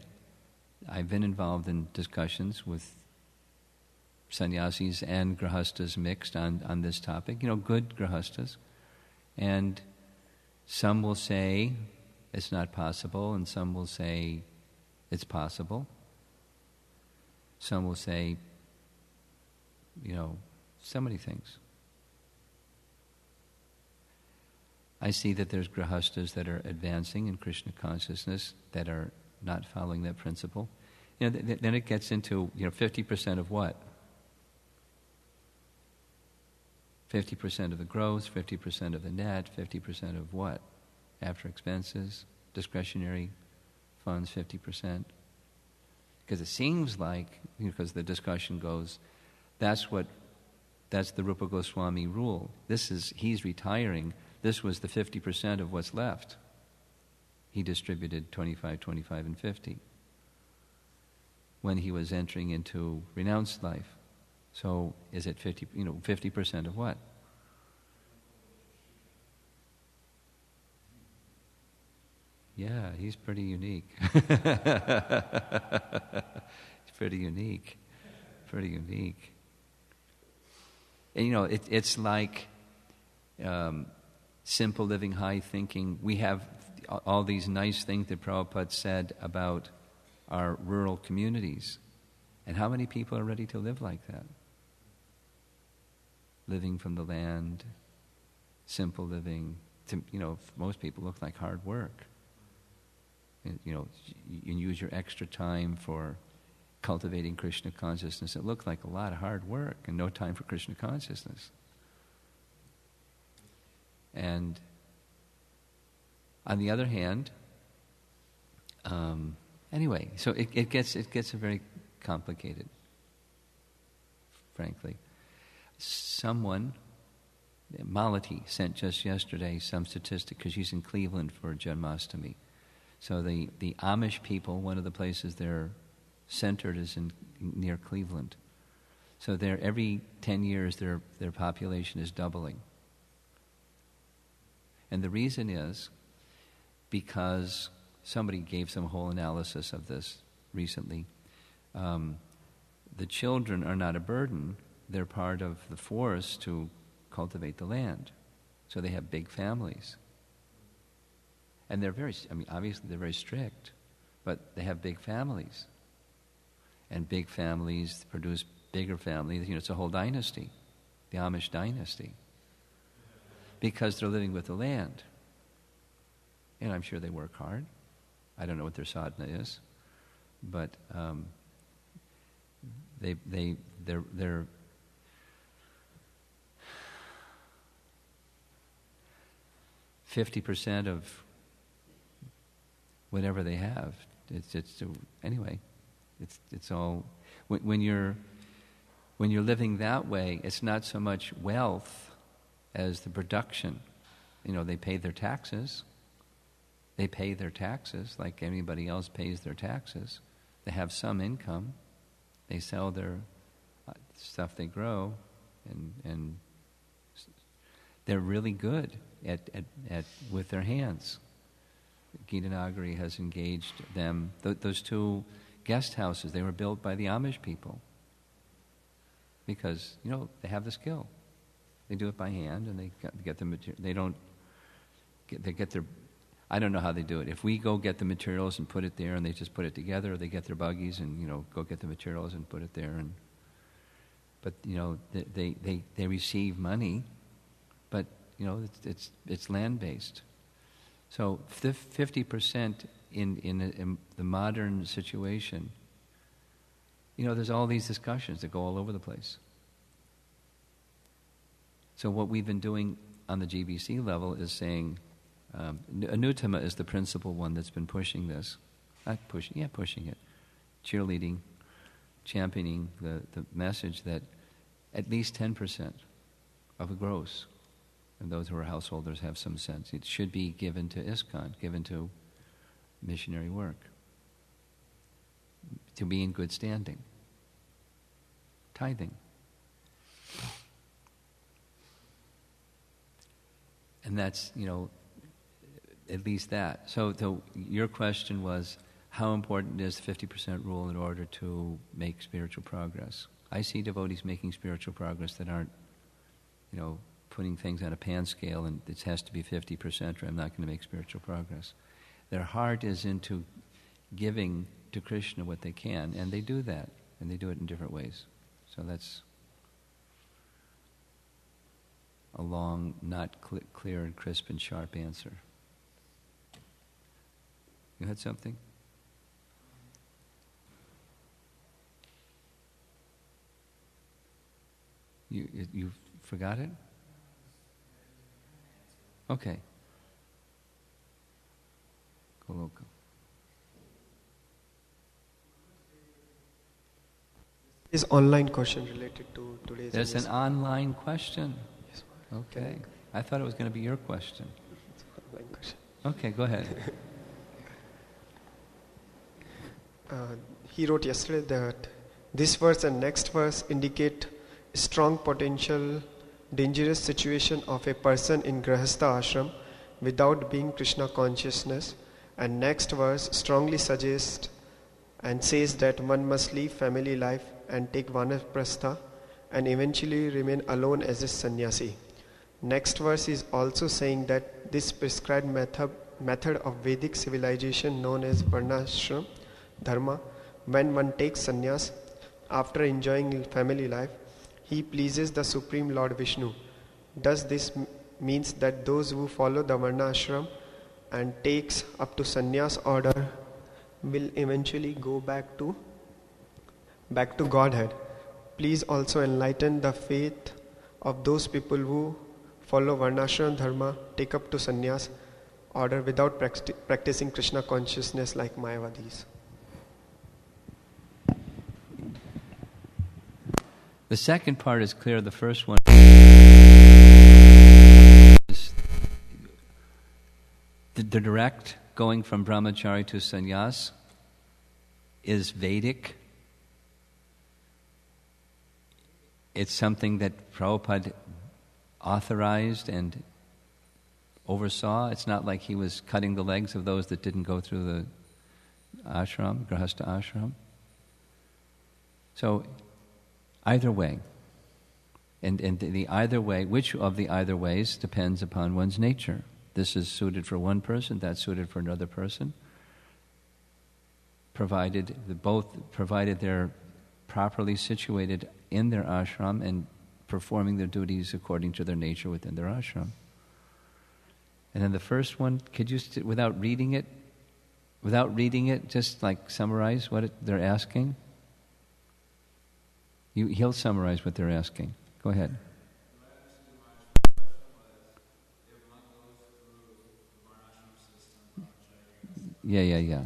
I've been involved in discussions with sannyasis and grihastas mixed on this topic, good grihastas. And some will say it's not possible, and some will say it's possible. Some will say, So many things. I see that there's grihastas that are advancing in Krishna consciousness that are not following that principle. Then it gets into 50% of what? 50% of the gross, 50% of the net, 50% of what? After expenses, discretionary funds, 50%. Because it seems like, because the discussion goes, that's the Rupa Goswami rule. He's retiring. This was the 50% of what's left. He distributed 25, 25, and 50 when he was entering into renounced life. So is it 50% of what? Yeah, he's pretty unique. He's pretty unique. Pretty unique. And it's like simple living, high thinking. We have all these nice things that Prabhupada said about our rural communities. And how many people are ready to live like that? Living from the land, simple living. Most people look like hard work. You use your extra time for cultivating Krishna consciousness. It looked like a lot of hard work and no time for Krishna consciousness. And on the other hand, anyway, so it gets very complicated, frankly. Someone, Malati, sent just yesterday some statistic, because she's in Cleveland for Janmashtami. So the Amish people, one of the places they're centered is near Cleveland. So every 10 years their population is doubling. And the reason is because somebody gave some whole analysis of this recently. The children are not a burden. They're part of the force to cultivate the land. So they have big families. And obviously they're very strict, but they have big families. And big families produce bigger families. It's a whole dynasty, the Amish dynasty. Because they're living with the land. And I'm sure they work hard. I don't know what their sadhana is. But they're 50% of whatever they have. Anyway, it's all when you're living that way. It's not so much wealth as the production. They pay their taxes. They pay their taxes like anybody else pays their taxes. They have some income. They sell their stuff they grow, and they're really good at with their hands. Gita Nagari has engaged them. Those two guest houses, they were built by the Amish people because they have the skill. They do it by hand, and they get the material. They get their. I don't know how they do it. If we go get the materials and put it there, and they just put it together, or they get their buggies and go get the materials and put it there, but they receive money, but it's land based. So 50% in the modern situation, there's all these discussions that go all over the place. So what we've been doing on the GBC level is saying, Anuttama is the principal one that's been pushing this. Pushing it. Cheerleading, championing the message that at least 10% of the gross, and those who are householders have some sense, it should be given to ISKCON, given to missionary work, to be in good standing. Tithing. And that's, at least that. So your question was, how important is the 50% rule in order to make spiritual progress? I see devotees making spiritual progress that aren't, putting things on a pan scale and it has to be 50% or I'm not going to make spiritual progress. Their heart is into giving to Krishna what they can, and they do that, and they do it in different ways. So that's... long, not clear and crisp and sharp answer. You had something? You forgot it? Okay. Goloka. Is online question related to today's. There's an online question. Yes, Okay. I thought it was going to be your question. online question. Okay, go ahead. He wrote yesterday that this verse and next verse indicate strong potential dangerous situation of a person in Grahastha ashram without being Krishna consciousness, and next verse strongly suggests and says that one must leave family life and take vanaprastha and eventually remain alone as a sannyasi. Next verse is also saying that this prescribed method of Vedic civilization known as varnashram dharma, when one takes sannyas after enjoying family life, he pleases the Supreme Lord Vishnu. Does this means that those who follow the varnashram and takes up to sannyas order will eventually go back to Godhead? Please also enlighten the faith of those people who follow varnashram dharma, take up to sannyas order without practicing Krishna consciousness like Mayavadis. The second part is clear. The first one is the direct going from brahmachari to sannyas is Vedic. It's something that Prabhupada authorized and oversaw. It's not like he was cutting the legs of those that didn't go through the ashram, Grahastha ashram. So either way. And the either way, which of the either ways depends upon one's nature. This is suited for one person, that's suited for another person, provided they're properly situated in their ashram and performing their duties according to their nature within their ashram. And then the first one, could you, without reading it, just like summarize what they're asking? He'll summarize what they're asking. Go ahead. Yeah.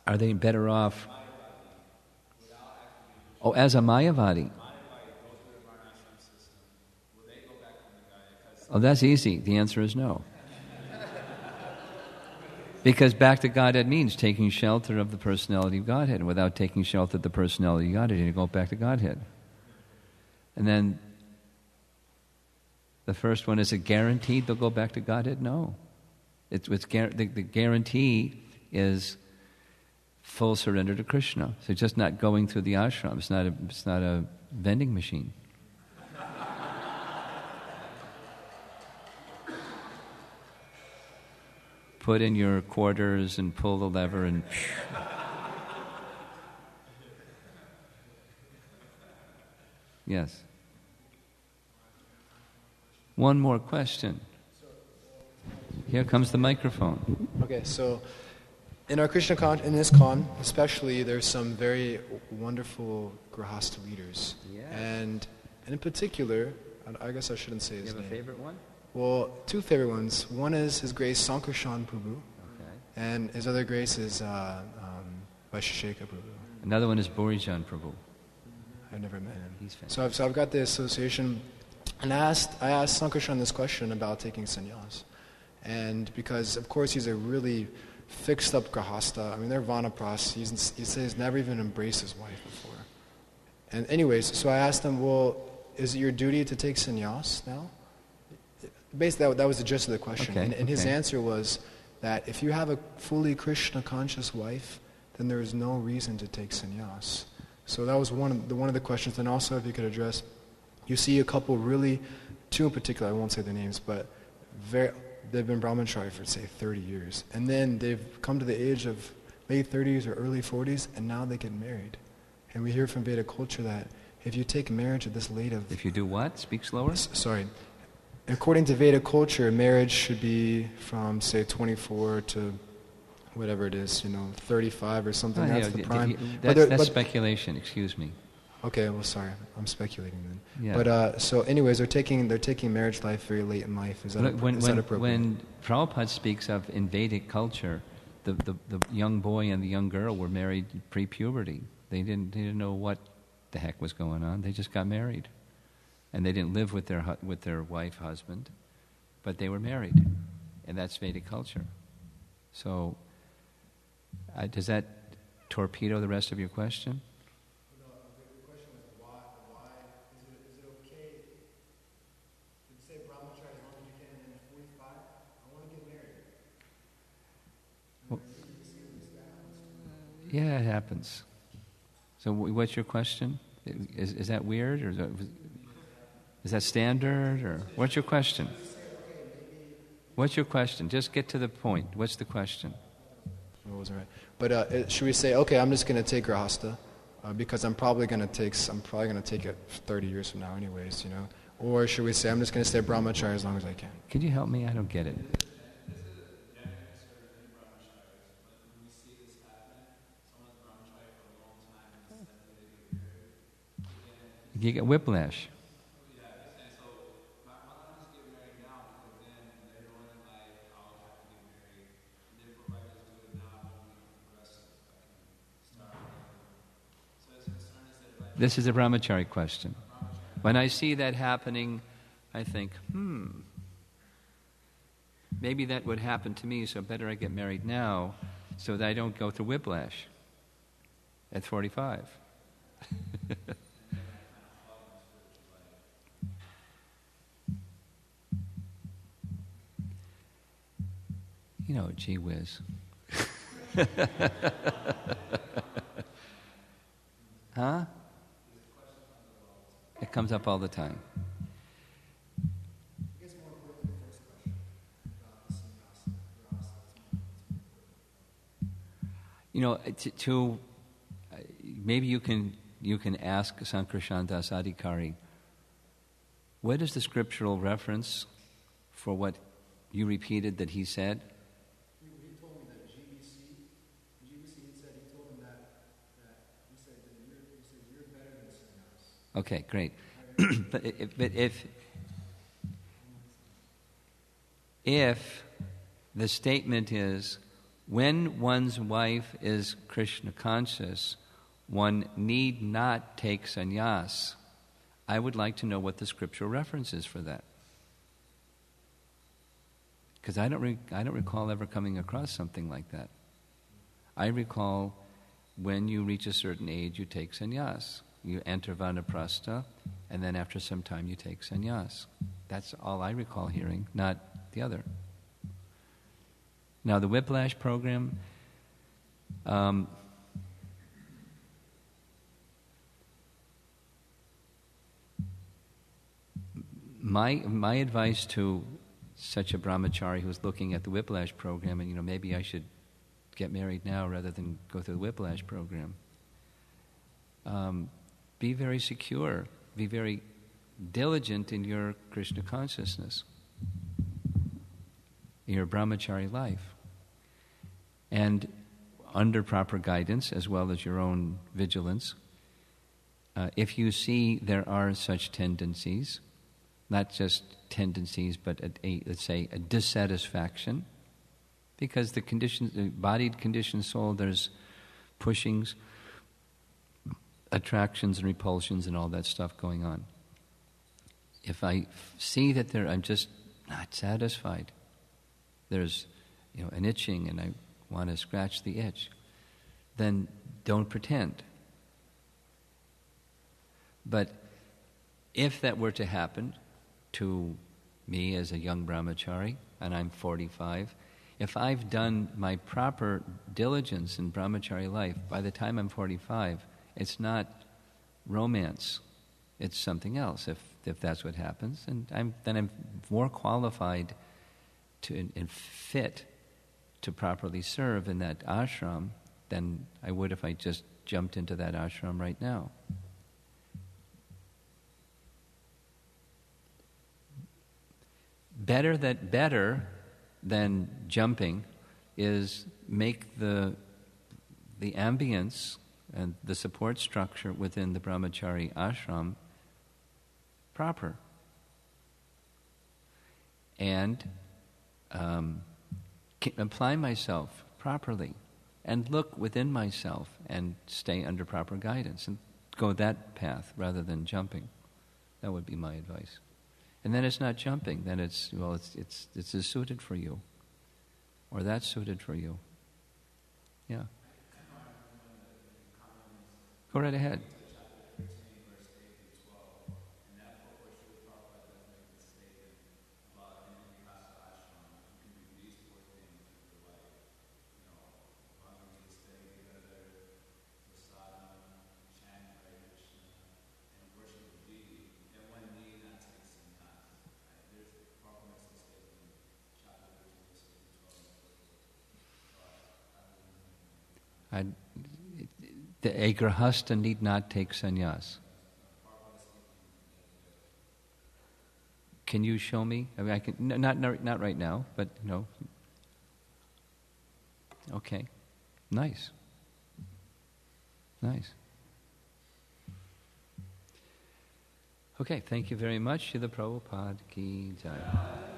Are they better off? Oh, as a Mayavadi. Oh, that's easy. The answer is no. Because back to Godhead means taking shelter of the personality of Godhead. And without taking shelter of the personality of Godhead, you go back to Godhead. And then the first one, is it guaranteed they'll go back to Godhead? No. The guarantee is full surrender to Krishna. So it's just not going through the ashram. It's not a vending machine. Put in your quarters and pull the lever and... Yes. One more question. Here comes the microphone. Okay, so in our Krishna in ISKCON especially, there's some very wonderful Grahastha leaders. Yes. And in particular, I guess I shouldn't say his name. You have a favorite one? Well, two favorite ones. One is His Grace Sankarshan Prabhu, Okay. and His other grace is Vaisheshika Prabhu. Another one is Burijan Prabhu. I've never met him. He's fantastic. So I've got the association, and I asked Sankarshan this question about taking sannyas. And because, of course, he's a really fixed-up Grahastha. I mean, they're Vanapras. He says he's never even embraced his wife before. And anyways, so I asked him, well, is it your duty to take sannyas now? Basically, that was the gist of the question. Okay, and his answer was that if you have a fully Krishna-conscious wife, then there is no reason to take sannyas. So that was one of the questions. And also, if you could address, you see a couple really, two in particular, I won't say their names, but they've been brahmachari for, say, 30 years. And then they've come to the age of late 30s or early 40s, and now they get married. And we hear from Vedic culture that if you take marriage at this late of... If you do what? Speak slower? Sorry. According to Vedic culture, marriage should be from, say, 24 to whatever it is, 35 or something. That's the prime. That's speculation, excuse me. Okay, well, sorry. I'm speculating then. Yeah. But so anyways, they're taking marriage life very late in life. Is that appropriate? When Prabhupada speaks of in Vedic culture, the young boy and the young girl were married pre-puberty. They didn't know what the heck was going on. They just got married. And they didn't live with their wife, husband, but they were married. And that's Vedic culture. So, does that torpedo the rest of your question? No, the question was why is it okay to say brahmachari as long as you can, and then at 45, I want to get married? Well, yeah, it happens. So what's your question? Is that weird, or is that standard, or what's your question? What's your question? Just get to the point. What's the question? That wasn't right. But should we say, okay, I'm just going to take grahastha because I'm probably going to take it 30 years from now, anyways, Or should we say, I'm just going to stay brahmachari as long as I can? Can you help me? I don't get it. You get whiplash. This is a brahmachari question. When I see that happening, I think, maybe that would happen to me, so better I get married now so that I don't go through whiplash at 45. Gee whiz. Huh? It comes up all the time. Maybe you can ask Sankarshan Das Adhikari, what is the scriptural reference for what you repeated that he said? He told me that GBC said, he told him that he said you're better than sannyas. Okay, great. but if the statement is, when one's wife is Krishna conscious, one need not take sannyas, I would like to know what the scriptural reference is for that. Because I don't recall ever coming across something like that. I recall when you reach a certain age, you take sannyas. You enter vanaprastha, and then after some time you take sannyas. That's all I recall hearing, not the other. Now the Whiplash program, my advice to such a brahmachari who's looking at the Whiplash program, and maybe I should get married now rather than go through the Whiplash program. Be very secure, be very diligent in your Krishna consciousness, your brahmachari life. And under proper guidance, as well as your own vigilance, if you see there are such tendencies, not just tendencies, but let's say a dissatisfaction, because the bodied conditioned soul, there's pushings, attractions and repulsions and all that stuff going on. If I see that I'm just not satisfied, there's an itching and I want to scratch the itch, then don't pretend. But if that were to happen to me as a young brahmachari, and I'm 45, if I've done my proper diligence in brahmachari life, by the time I'm 45, it's not romance, it's something else, if that's what happens. And then I'm more qualified and fit to properly serve in that ashram than I would if I just jumped into that ashram right now. Better than jumping is make the ambience and the support structure within the brahmachari ashram proper. And apply myself properly and look within myself and stay under proper guidance and go that path rather than jumping. That would be my advice. And then it's not jumping, then it's as suited for you. Or that's suited for you. Yeah. Go right ahead. A grahastha need not take sannyas. Can you show me? I mean, I can not right now, but no. Okay, nice. Okay, thank you very much. Srila Prabhupada ki jai.